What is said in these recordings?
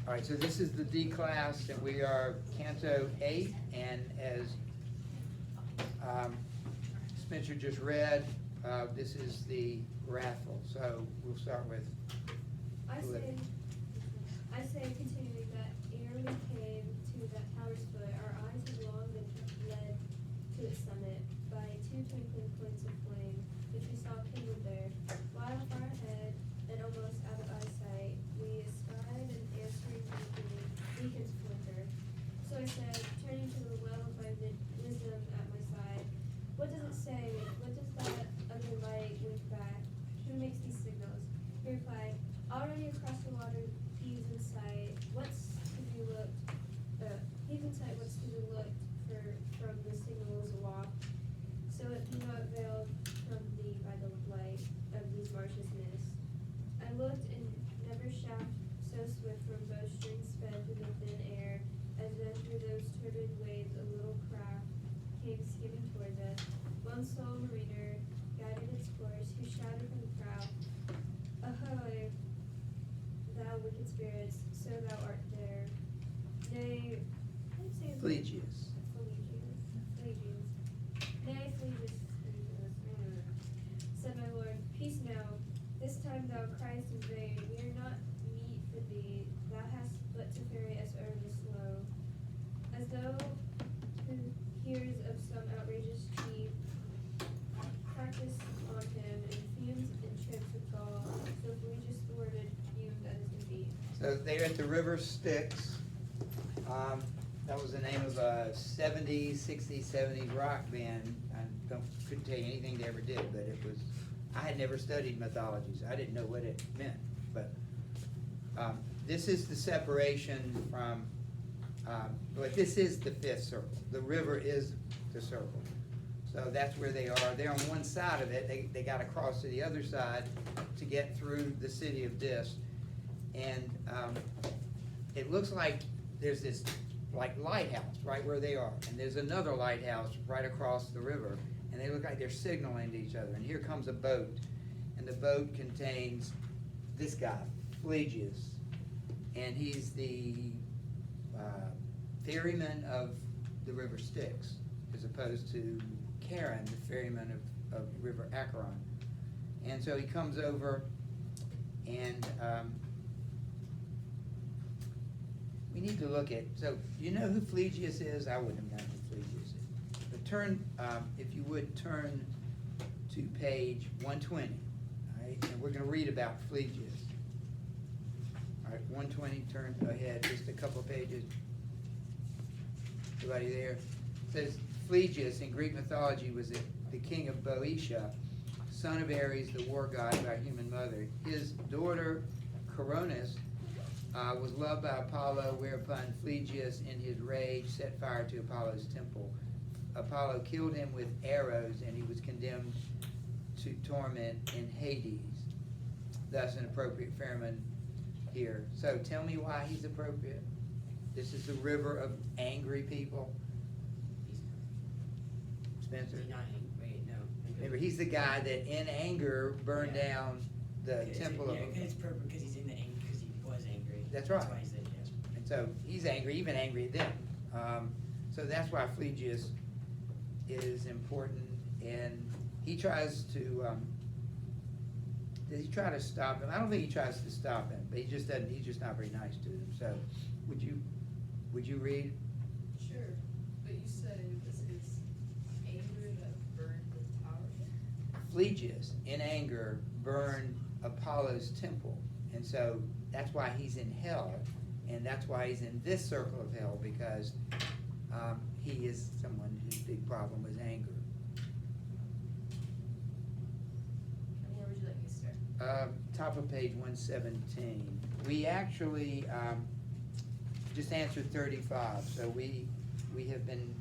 All right, so this is the D class, and we are Canto 8, and as Spencer just read, this is the wrathful. So we'll start with I say continually that ere we came to that tower's foot, our eyes had long been led to its summit by two twinkling points of flame, which we saw kindled there, while far ahead and almost out of eyesight, we espied an answering beacon's flicker. So I said, turning to the well of my wisdom at my side, what does it say? What does that other light wink back? Who makes these signals? He replied, already across the water, he's in sight. What's to be looked? He's in sight. What's to be looked for from the signals aloft? So it be not veiled from thee by the light of these marshes mist. I looked, and never shaft so swift from bowstrings sped through the thin air, as then through those turbid waves a little craft came skimming towards us. One sole mariner guided its course, who shouted from the prow, ahoy, thou wicked spirits, so thou art there. Nay, I'd say it's Phlegius. Phlegius. Nay, Phlegius, said my lord, peace now. This time thou criest in vain. We are not meet for thee. Thou hast but to ferry us over the slow. As though who hears of some outrageous chief, practice on him, and fumes and trips with gall. So Phlegius thwarted, fumed at his defeat. So they're at the River Styx. That was the name of a 70s, 60s, 70s rock band. Couldn't tell you anything they ever did, but it was, I had never studied mythologies. I didn't know what it meant, but this is the separation from, but this is the fifth circle. The river is the circle. So that's where they are. They're on one side of it. They got to cross to the other side to get through the city of Dis. And it looks like there's this like lighthouse right where they are. And there's another lighthouse right across the river. And they look like they're signaling to each other. And here comes a boat. And the boat contains this guy, Phlegius. And he's the ferryman of the River Styx, as opposed to Charon, the ferryman of River Acheron. And so he comes over, and we need to look at, so you know who Phlegius is? I wouldn't have known who Phlegius is. But turn, if you would, turn to page 120, all right? And we're going to read about Phlegius. All right, 120, turn ahead just a couple of pages. Everybody there? It says, Phlegius in Greek mythology was the king of Boeotia, son of Ares, the war god by human mother. His daughter, Coronis, was loved by Apollo, whereupon Phlegius, in his rage, set fire to Apollo's temple. Apollo killed him with arrows, and he was condemned to torment in Hades. Thus, an appropriate ferryman here. So, tell me why he's appropriate. This is the river of angry people. Spencer? Not angry, no. Remember, he's the guy that in anger burned down the temple of. It's perfect because he's in the anger, because he was angry. That's right. That's why he's there, yes. And so he's angry, even angry at them. So that's why Phlegius is important, and he tries to. Does he try to stop him? I don't think he tries to stop him, but he just doesn't. He's just not very nice to him. So, would you read? Sure, but you said it was his anger that burned the tower? Phlegius, in anger, burned Apollo's temple. And so that's why he's in hell. And that's why he's in this circle of hell, because he is someone whose big problem was anger. And where would you like me to start? Top of page 117. We actually just answered 35, so we have been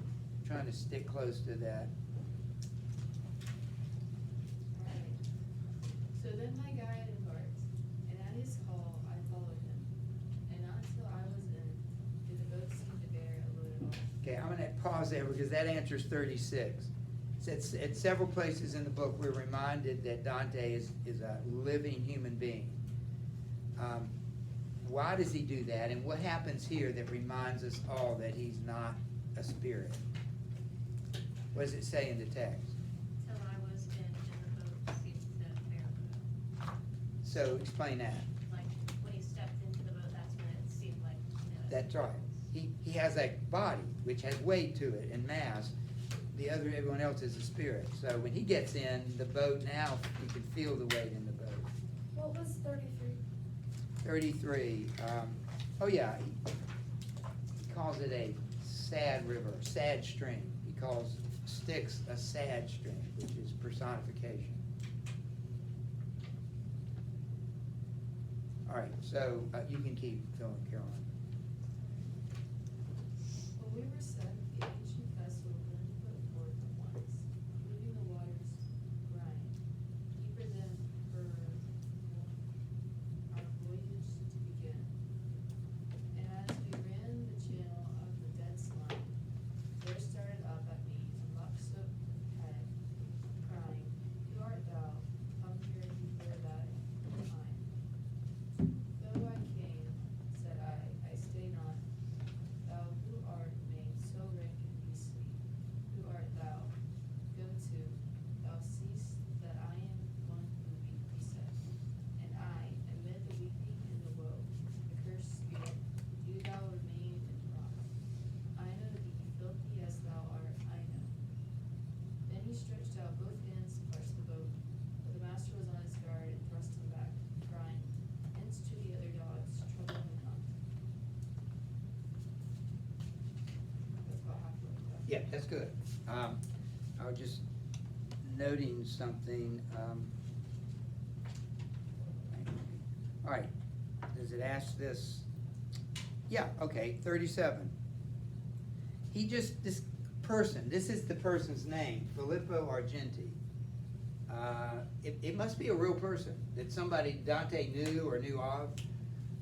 trying to stick close to that. Alright. So then my guide embarked, and at his call I followed him. And not until I was in did the boat seem to bear a load at all. Okay, I'm gonna pause there because that answers 36. It's at several places in the book we're reminded that Dante is a living human being. why does he do that, and what happens here that reminds us all that he's not a spirit? What does it say in the text? Till I was in the boat, seemed to bear the boat. So explain that. Like, when he stepped into the boat, that's when it seemed like, That's right. He has a body which has weight to it and mass. Everyone else is a spirit. So when he gets in the boat now, you can feel the weight in the boat. What was 33? 33, oh yeah, he calls it a sad river, sad stream. He calls Styx a sad stream, which is personification. All right, so you can keep going, Caroline. When we were set, the ancient vessel then put forth at once, leaving the waters grind, deeper than for our voyage to begin. And as we ran the channel of the dead slime, there started up at me a lockstep head, crying, Who art thou? Come here before thy time. Though I came, said I stay not. Thou who art made so rank and beastly, who art thou? Go to, thou seest that I am one who weep beset. And I, amid the weeping and the woe, the cursed spirit, do thou remain in rock. I know thee, filthy as thou art, I know. Then he stretched out both hands to clutch the boat, but the master was on his guard and thrust him back, crying, Hence to the other dogs, trouble him not. That's about halfway. Yeah, that's good. I was just noting something. All right, does it ask this? Yeah, okay, 37. This person, this is the person's name, Filippo Argenti. It must be a real person that somebody Dante knew or knew of.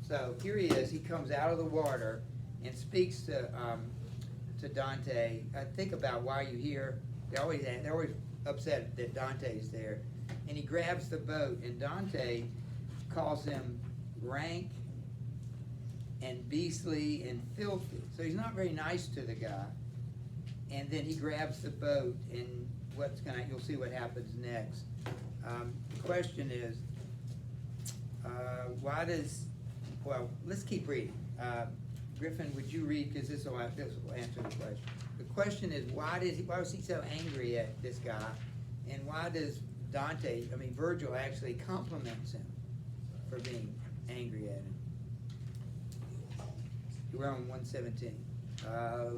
So here he is, he comes out of the water and speaks to Dante. Think about why you here. They're always upset that Dante's there. And he grabs the boat, and Dante calls him rank and beastly and filthy. So he's not very nice to the guy. And then he grabs the boat, and you'll see what happens next. The question is, let's keep reading. Griffin, would you read, because this will answer the question. The question is, why was he so angry at this guy, and why does Virgil actually compliments him for being angry at him? We're on 117,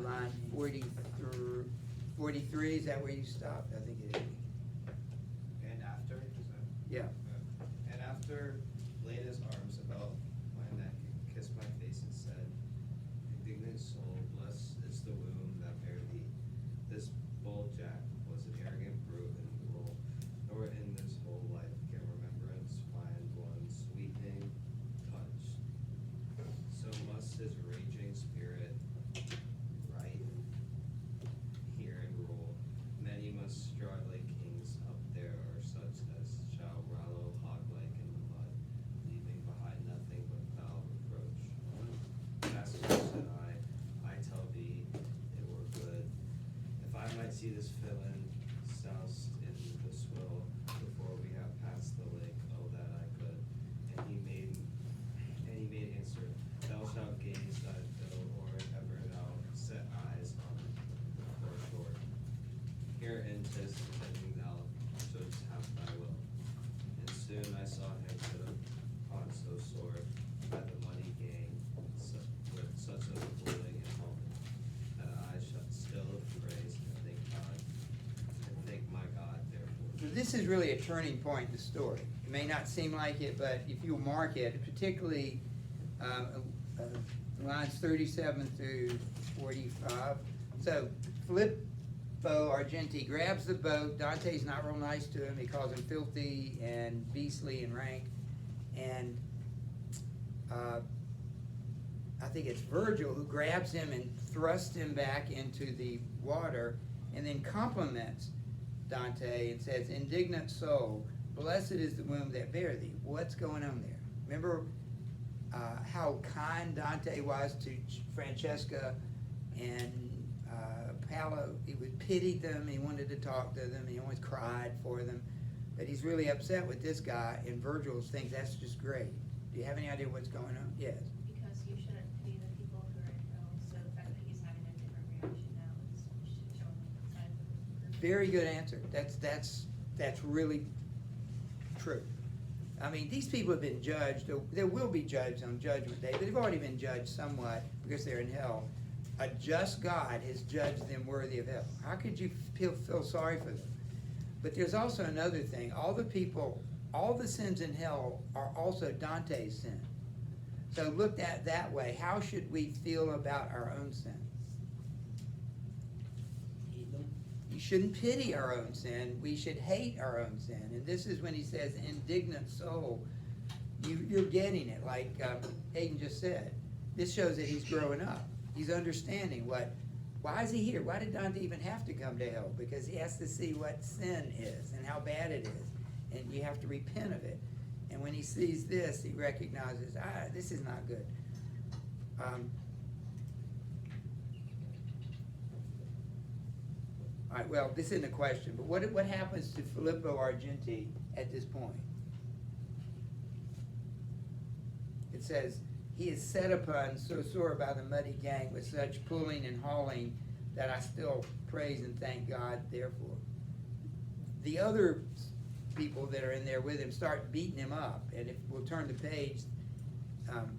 line 43, is that where you stopped? I think it is. And after, is that? Yeah. And after laid his arms about my neck and kissed my face and said, Indignant soul, blessed is the womb that bare thee. This bold jack was an arrogant brute and cruel, nor in this whole life can remembrance find one sweetening touch. So must his raging spirit right here and rule. Many must stride like kings up there, or such as shall wallow hog-like in the mud, leaving behind nothing but foul reproach. Master, said I tell thee it were good, if I might see this villain soused in the swill before we have passed the lake, oh that I could. And he made answer, thou shalt gaze thy fill, or ever thou set eyes on the foreshore. Herein 'tis fitting thou shouldst have thy will. And soon I saw him put upon so sore by the money gang, with such a fooling and moment, that I shall still praise and thank God, and thank my God therefore. So this is really a turning point in the story. It may not seem like it, but if you mark it, particularly lines 37 through 45. So Filippo Argenti grabs the boat. Dante's not real nice to him. He calls him filthy and beastly and rank. And I think it's Virgil who grabs him and thrusts him back into the water, and then compliments Dante and says, indignant soul, blessed is the womb that bare thee. What's going on there? Remember, how kind Dante was to Francesca and Paolo. He would pity them, he wanted to talk to them, he always cried for them. But he's really upset with this guy, and Virgil thinks that's just great. Do you have any idea what's going on? Yes. Because you shouldn't pity the people who are in hell, so the fact that he's having a different reaction now is showing the side of the Very good answer. That's really true. I mean, these people have been judged, they will be judged on Judgment Day, but they've already been judged somewhat because they're in hell. A just God has judged them worthy of hell. How could you feel sorry for them? But there's also another thing. All the sins in hell are also Dante's sin. So looked at that way, how should we feel about our own sin? Hate them. You shouldn't pity our own sin. We should hate our own sin. And this is when he says, indignant soul. You're getting it, like Hayden just said. This shows that he's growing up. He's understanding why is he here? Why did Dante even have to come to hell? Because he has to see what sin is and how bad it is. And you have to repent of it. And when he sees this, he recognizes, this is not good. All right, well, this isn't a question, but what happens to Filippo Argenti at this point? It says, he is set upon so sore by the muddy gang with such pulling and hauling that I still praise and thank God therefore. The other people that are in there with him start beating him up, and if we'll turn the page,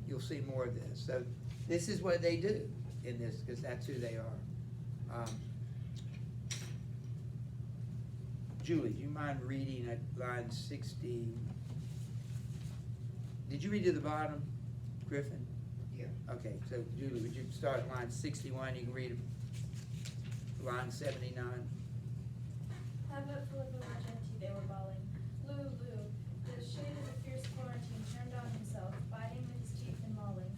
you'll see more of this. So this is what they do in this, because that's who they are. Julie, do you mind reading at line 60? Did you read to the bottom, Griffin? Yeah. Okay, so Julie, would you start at line 61? You can read line 79. Have at Filippo Argenti, they were bawling. Lou, Lou, the shade of the fierce Florentine turned on himself, biting with his teeth and mauling.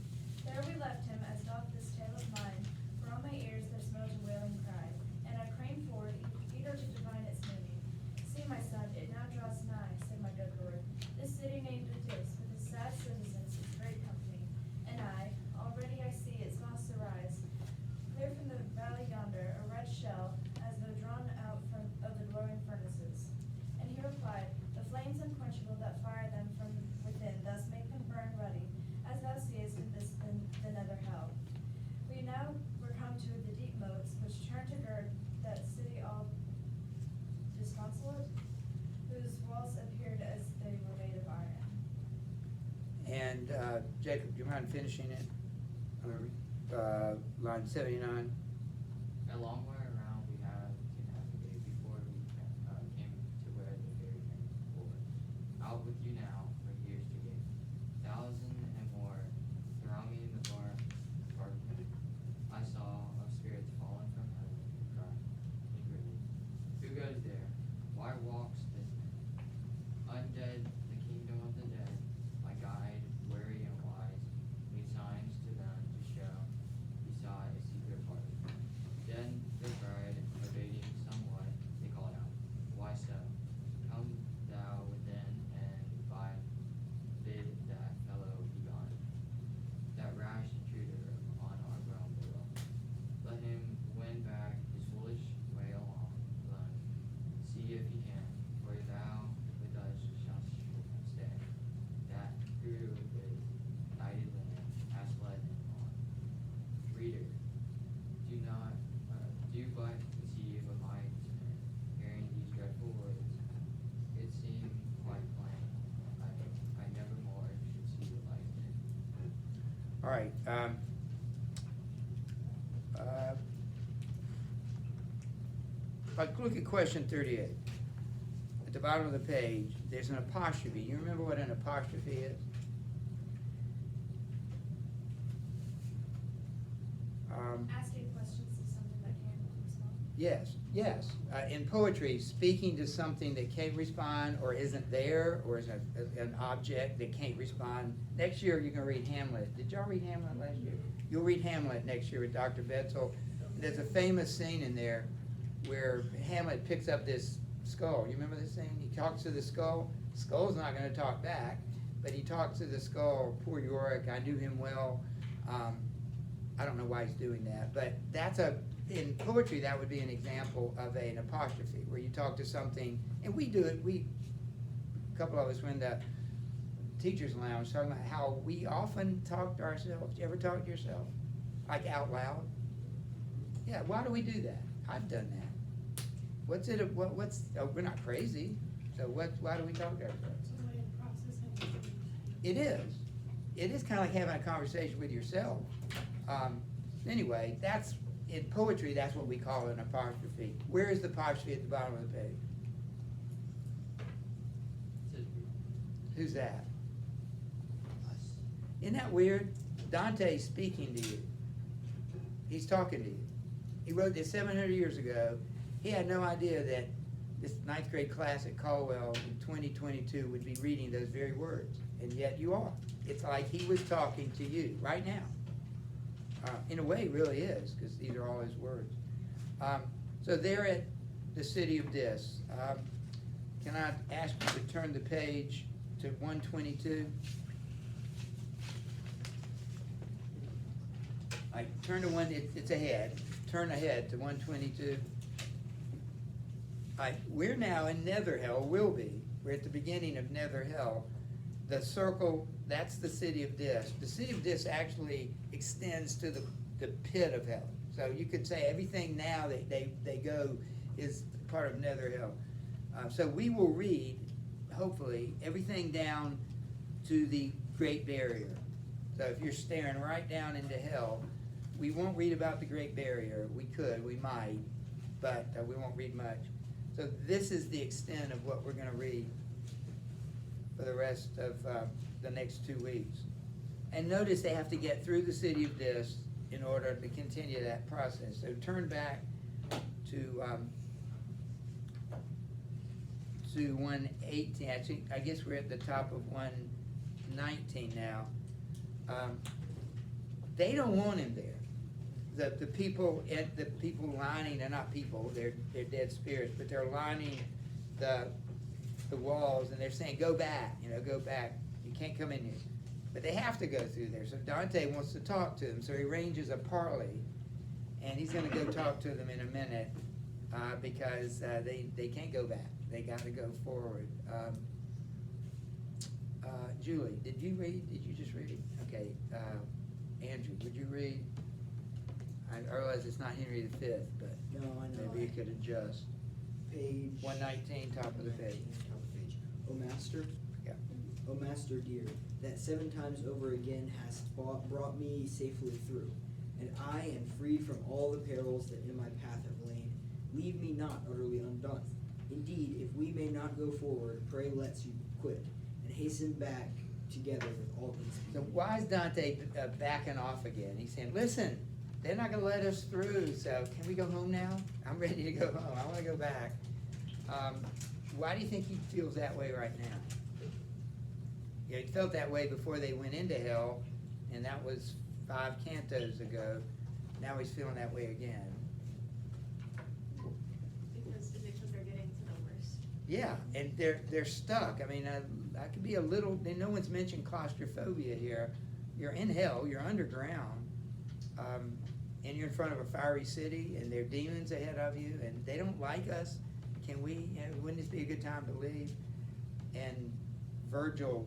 There we left him, as doth this tale of mine, for on my ears there smote a wailing cry, and I craned forward, eager to divine its meaning. See, my son, it now draws nigh, said my good lord. This city named Atis, with its sad citizens, its great company. And already I see its masts arise, clear from the valley yonder, a red shell, as though drawn out of the glowing furnaces. And he replied, the flames unquenchable that fire them from within, thus make them burn ruddy, as thou seest in the nether hell. We now were come to the deep moats, which turn to gird that city all disconsolate, whose walls appeared as they were made of iron. And Jacob, do you mind finishing it? Line 79. A long way around we had to navigate before we came to where the ferry came forward. Out with you now for years to gain. 1,000 and more surround me in the bar apartment. I saw of spirits fallen from heaven and crying eagerly. Who goes there? Why walks this man? Undead, the kingdom of the dead. My guide, wary and wise, made signs to them to show he saw a secret part. Then they cried, evading somewhat, they called out, why so? Come thou within and bid that fellow be gone, that rash intruder on our realm below. Let him win back his foolish way along, alone. See if he can, for thou with us shalt stay. That through his nighted linen hast led him on. Reader, do but conceive of my dismay, hearing these dreadful words. It seemed quite plain, I never more should see the light. All right. Look at question 38. At the bottom of the page, there's an apostrophe. You remember what an apostrophe is? Asking questions to something that can't respond. Yes. In poetry, speaking to something that can't respond or isn't there, or is an object that can't respond. Next year, you're going to read Hamlet. Did y'all read Hamlet last year? You'll read Hamlet next year with Dr. Betzel. There's a famous scene in there where Hamlet picks up this skull. You remember this scene? He talks to the skull. Skull's not going to talk back, but he talks to the skull, poor Yorick, I knew him well. I don't know why he's doing that, but in poetry, that would be an example of an apostrophe, where you talk to something, and we do it, a couple of us were in the teacher's lounge talking about how we often talk to ourselves. You ever talk to yourself? Like out loud? Yeah, why do we do that? I've done that. We're not crazy, so why do we talk to ourselves? It's a way of processing. It is. It is kind of like having a conversation with yourself. Anyway, in poetry, that's what we call an apostrophe. Where is the apostrophe at the bottom of the page? Who's that? Isn't that weird? Dante's speaking to you. He's talking to you. He wrote this 700 years ago. He had no idea that this ninth grade class at Caldwell in 2022 would be reading those very words, and yet you are. It's like he was talking to you right now. In a way, it really is, because these are all his words. So they're at the city of Dis. Can I ask you to turn the page to 122? Turn to it's ahead. Turn ahead to 122. We're now in Nether Hell, will be. We're at the beginning of Nether Hell. The circle, that's the city of Dis. The city of Dis actually extends to the pit of hell. So you could say everything now that they go is part of Nether Hell. So we will read, hopefully, everything down to the Great Barrier. So if you're staring right down into hell, we won't read about the Great Barrier. We might, but we won't read much. So this is the extent of what we're going to read for the rest of the next 2 weeks. And notice they have to get through the city of Dis in order to continue that process. So turn back to 118. Actually, I guess we're at the top of 119 now. They don't want him there. The people lining, they're not people, they're dead spirits, but they're lining the walls, and they're saying, go back, go back. You can't come in here. But they have to go through there. So Dante wants to talk to them, so he arranges a parley, and he's going to go talk to them in a minute because they can't go back. They got to go forward. Julie, did you read? Did you just read? Okay. Andrew, would you read? I realize it's not Henry V, but No, I know. maybe you could adjust. Page 119, top of the page. Top of the page. O Master. Yeah. O Master dear, that 7 times over again hast brought me safely through, and I am freed from all the perils that in my path have lain. Leave me not utterly undone. Indeed, if we may not go forward, pray let's you quit, and hasten back together with all these So people. why is Dante backing off again? He's saying, listen, they're not going to let us through, so can we go home now? I'm ready to go home. I want to go back. Why do you think he feels that way right now? He felt that way before they went into hell, and that was 5 cantos ago. Now he's feeling that way again. Because they're getting to the worst. Yeah, and they're stuck. I mean, I could be a little. No one's mentioned claustrophobia here. You're in hell. You're underground, and you're in front of a fiery city, and there are demons ahead of you, and they don't like us. Can we? Wouldn't this be a good time to leave? And Virgil,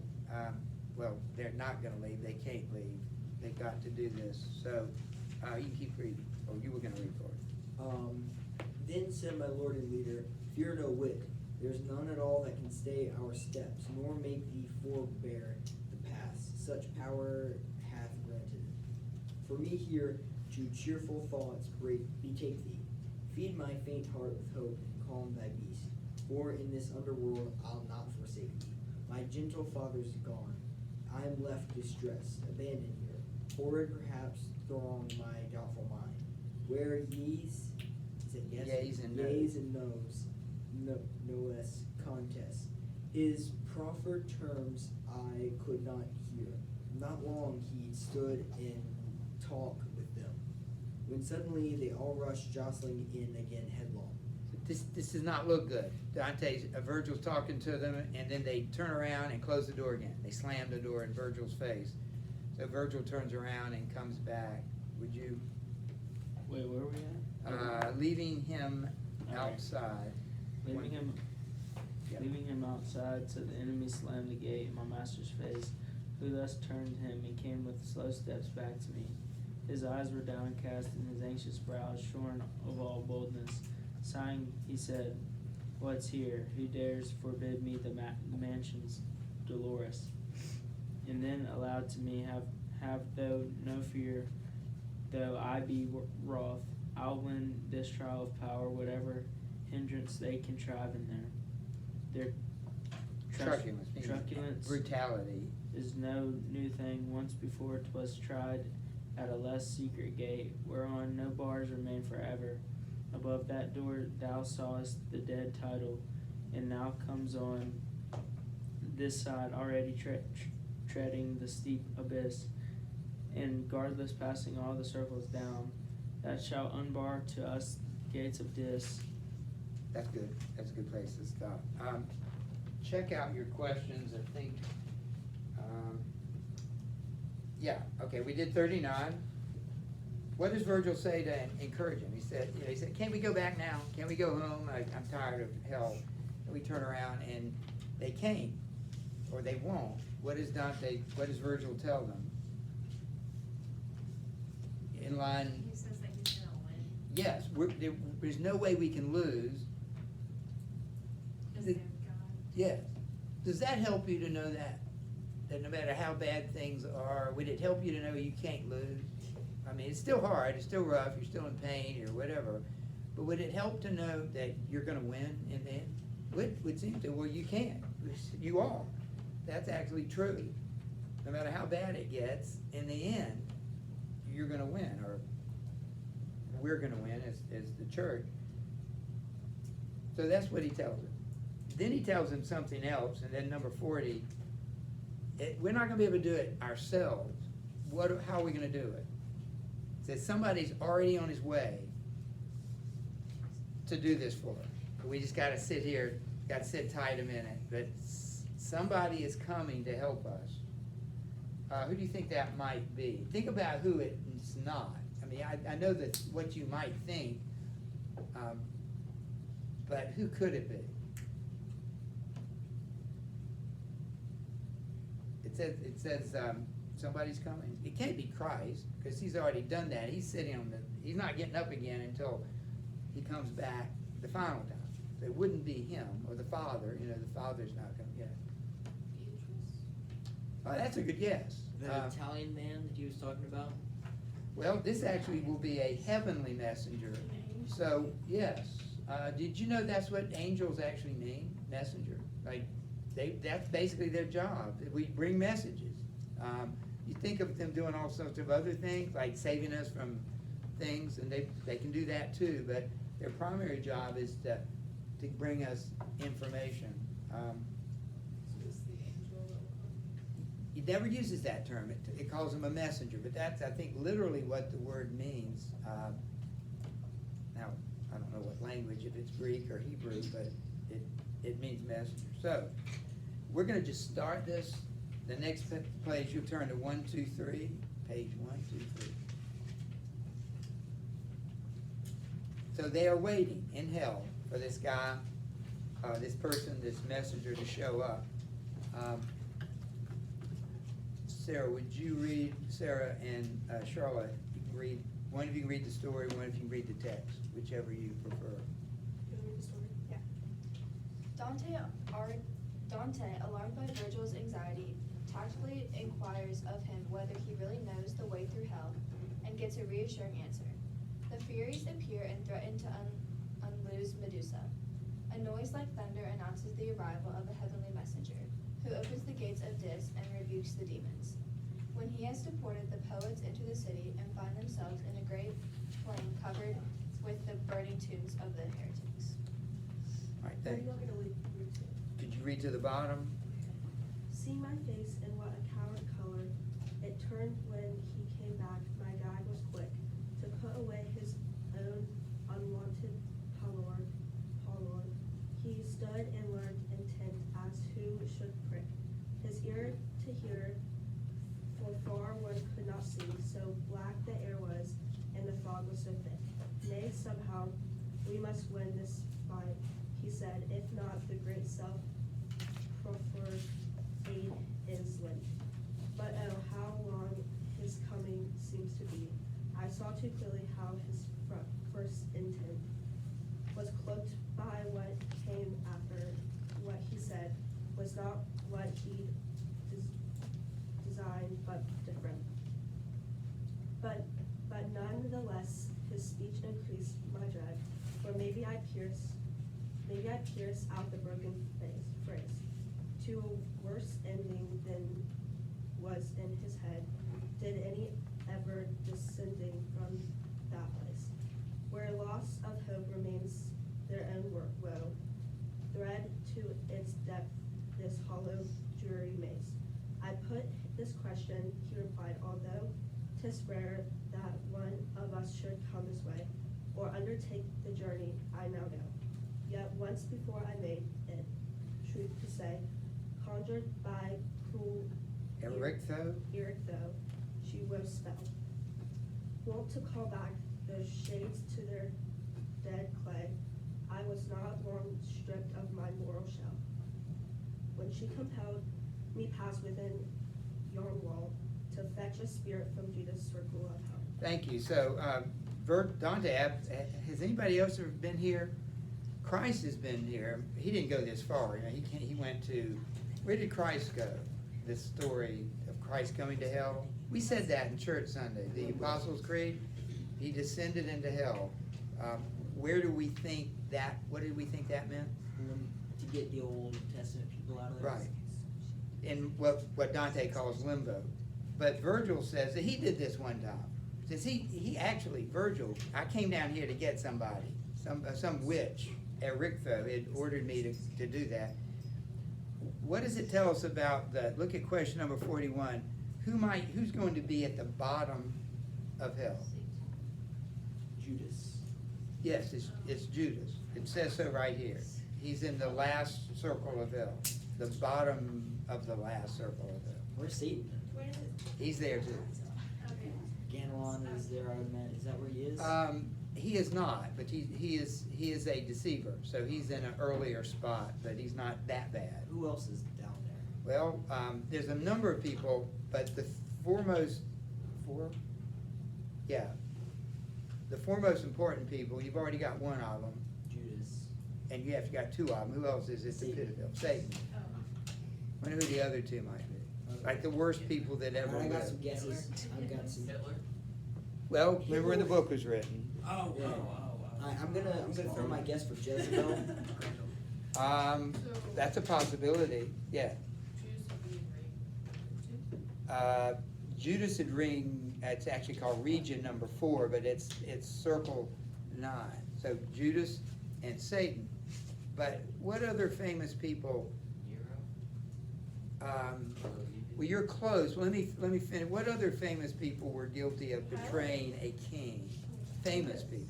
well, they're not going to leave. They can't leave. They've got to do this. So you can keep reading. Oh, you were going to read for it. Then said my lord and leader, fear no whit. There's none at all that can stay our steps, nor make thee forbear the pass. Such power hath granted. For me here to cheerful thoughts betake thee. Feed my faint heart with hope and calm thy beast. For in this underworld I'll not forsake thee. My gentle father's gone. I am left distressed, abandoned here. Horrid perhaps throng my doubtful mind. Where ye's, is it yes? Yeas and Yeas and no's, no less contest. His proffered terms I could not hear. Not long he stood in talk with them, when suddenly they all rushed jostling in again headlong. So this does not look good. Virgil's talking to them, and then they turn around and close the door again. They slam the door in Virgil's face. So Virgil turns around and comes back. Would you, Wait, where are we at? leaving him Alright. outside? Leaving him, Yep. leaving him outside, so the enemy slammed the gate in my master's face, who thus turned him and came with slow steps back to me. His eyes were downcast and his anxious brows shorn of all boldness. Sighing, he said, "What's here? Who dares forbid me the mansions, Dolores?" And then aloud to me, have thou no fear, though I be wroth, I'll win this trial of power, whatever hindrance they contrive in there. Their truculence Brutality. is no new thing. Once before 'twas tried at a less secret gate, whereon no bars remain forever. Above that door thou sawest the dead title, and now comes on this side already treading the steep abyss, and guardless passing all the circles down, that shall unbar to us gates of dis. That's good. That's a good place to stop. Check out your questions, I think. Yeah, okay, we did 39. What does Virgil say to encourage him? He said, can't we go back now? Can't we go home? I'm tired of hell. And we turn around and they can't, or they won't. What does Virgil tell them? In line, He says that he's gonna win. yes, there's no way we can lose. Because The- they're God. Yes. Does that help you to know that? That no matter how bad things are, would it help you to know you can't lose? I mean, it's still hard, it's still rough, you're still in pain or whatever, but would it help to know that you're gonna win in the end? Would seem to, well, you can, you are. That's actually true. No matter how bad it gets, in the end, you're gonna win, or we're gonna win as the church. So that's what he tells him. Then he tells him something else, and then number 40, we're not gonna be able to do it ourselves. How are we gonna do it? It says somebody's already on his way to do this for us. We just gotta sit here, gotta sit tight a minute, but somebody is coming to help us. Who do you think that might be? Think about who it's not. I mean, I know that what you might think, but who could it be? It says somebody's coming. It can't be Christ, because he's already done that. He's sitting he's not getting up again until he comes back the final time. So it wouldn't be him or the Father. The Father's not coming yet. Beatrice? Oh, that's a good guess. The Italian man that he was talking about? Well, this actually will be a heavenly messenger. So, yes. Did you know that's what angels actually mean? Messenger. Like, that's basically their job. We bring messages. You think of them doing all sorts of other things, like saving us from things, and they can do that too, but their primary job is to bring us information. So it's the angel that will come. He never uses that term. It calls him a messenger, but that's, I think, literally what the word means. Now, I don't know what language, if it's Greek or Hebrew, but it means messenger. So, we're gonna just start this. The next page, you'll turn to 1, 2, 3, page 1, 2, 3. So they are waiting in hell for this guy, this person, this messenger to show up. Sarah, would you read, Sarah and Charlotte, you can read, one of you can read the story, one of you can read the text, whichever you prefer. Dante, alarmed by Virgil's anxiety, tactfully inquires of him whether he really knows the way through hell, and gets a reassuring answer. The Furies appear and threaten to unloose Medusa. A noise like thunder announces the arrival of a heavenly messenger, who opens the gates of Dis and rebukes the demons. When he has deported the poets into the city and find themselves in a great plain covered with the burning tombs of the heretics. All right, thank you. Could you read to the bottom? See my face in what a coward color it turned when he came back. My guide was quick to put away his own unwanted We must win this fight, he said, if not, the great self-proffered aid is late. But oh, how long his coming seems to be. I saw too clearly how his first intent was cloaked by what came after. What he said was not what he designed, but different. But nonetheless, his speech increased my dread, for maybe I pierce out the broken phrase, to a worse ending than was in his head. Did any ever descending from that place, where loss of hope remains their own woe, thread to its depth this hollow, dreary maze? I put this question, he replied, although 'tis rare that one of us should come this way, or undertake the journey I now go. Yet once before I made it, truth to say, conjured by cruel Erichtho? she will spell. Wont to call back those shades to their dead clay, I was not long stripped of my moral shell, when she compelled me pass within yon wall, to fetch a spirit from Judas' circle of hell. Thank you. So, Dante, has anybody else ever been here? Christ has been here. He didn't go this far. You know, he went to, where did Christ go? This story of Christ coming to hell. We said that in church Sunday, the Apostles' Creed. He descended into hell. Where do we think that, what did we think that meant? To get the Old Testament people out of there. Right. In what Dante calls limbo. But Virgil says that he did this one time. Says he actually, Virgil, I came down here to get somebody, some witch, Erichtho, had ordered me to do that. What does it tell us about the, look at question number 41, who's going to be at the bottom of hell? Judas. Yes, it's Judas. It says so right here. He's in the last circle of hell, the bottom of the last circle of hell. Where's Satan? Where is it? He's there too. Okay. Ganelon is there, I would imagine. Is that where he is? He is not, but he is a deceiver, so he's in an earlier spot, but he's not that bad. Who else is down there? Well, there's a number of people, but the foremost important people, you've already got one of them, Judas. and you have got two of them. Who else is it? The pit of hell? Satan. I wonder who the other two might be. Like the worst people that ever I got lived. some guesses. I've got some. Hitler? Well, remember when the book was written? Oh, Yeah. I'm gonna throw my guess for Jezebel. That's a possibility, yeah. Judas would ring, it's actually called region number 4, but it's circle 9. So Judas and Satan. But what other famous people? Nero? Well, you're close. Let me finish. What other famous people were guilty of betraying a king? Famous people.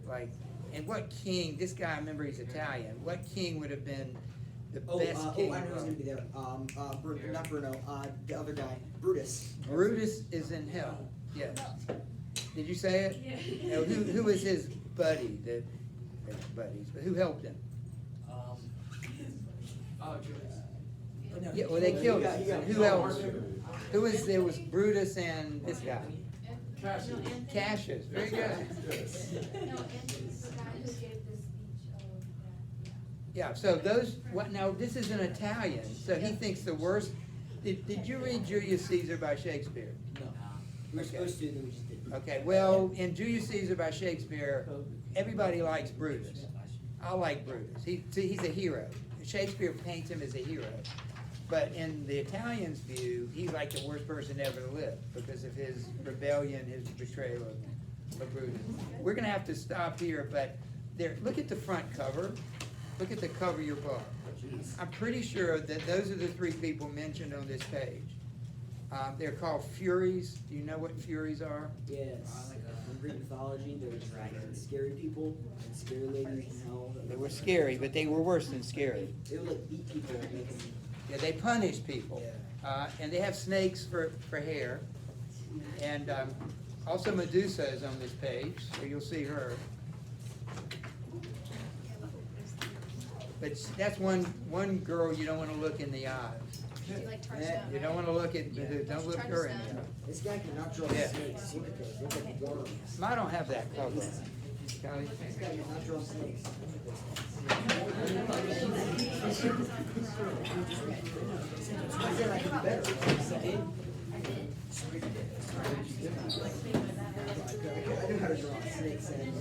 Like, and what king? This guy, I remember he's Italian. What king would have been the best king? I know who's gonna be there. Not Bruno. The other guy, Brutus. Brutus is in hell. Yes. Did you say it? Yeah. Now, who was his buddy? Buddies, but who helped him? Oh, Judas. Yeah, well, they killed He got- him. Who else? Who was there? Was Brutus and this guy? Cassius. Very good. No, Anthony's the guy who gave the speech of that, Yeah. So those. What now? This is an Italian, so he thinks the worst. Did you read Julius Caesar by Shakespeare? No. We were Okay. supposed to, then we just didn't. Okay. Well, in Julius Caesar by Shakespeare, everybody likes Brutus. I like Brutus. He's a hero. Shakespeare paints him as a hero. But in the Italians' view, he's like the worst person ever to live because of his rebellion, his betrayal of Brutus. We're gonna have to stop here, but there, look at the front cover. Look at the cover of your book. I'm pretty sure that those are the 3 people mentioned on this page. They're called Furies. Do you know what Furies are? Yes. In Greek mythology, there's scary people and scary ladies in hell. They were scary, but they were worse than scary. They would like beat people and make them. Yeah, they punish people. And they have snakes for hair. And also Medusa is on this page, so you'll see her. But that's one girl you don't wanna look in the eyes. She like charged Yeah, down, You don't right? wanna look at, Yeah. don't look Trying to her in stand. there. This guy cannot draw Yeah. snakes. Look at those, look like worms. I don't have that color. Kelly? This guy cannot draw snakes. I said I could do better. I knew how to draw snakes and.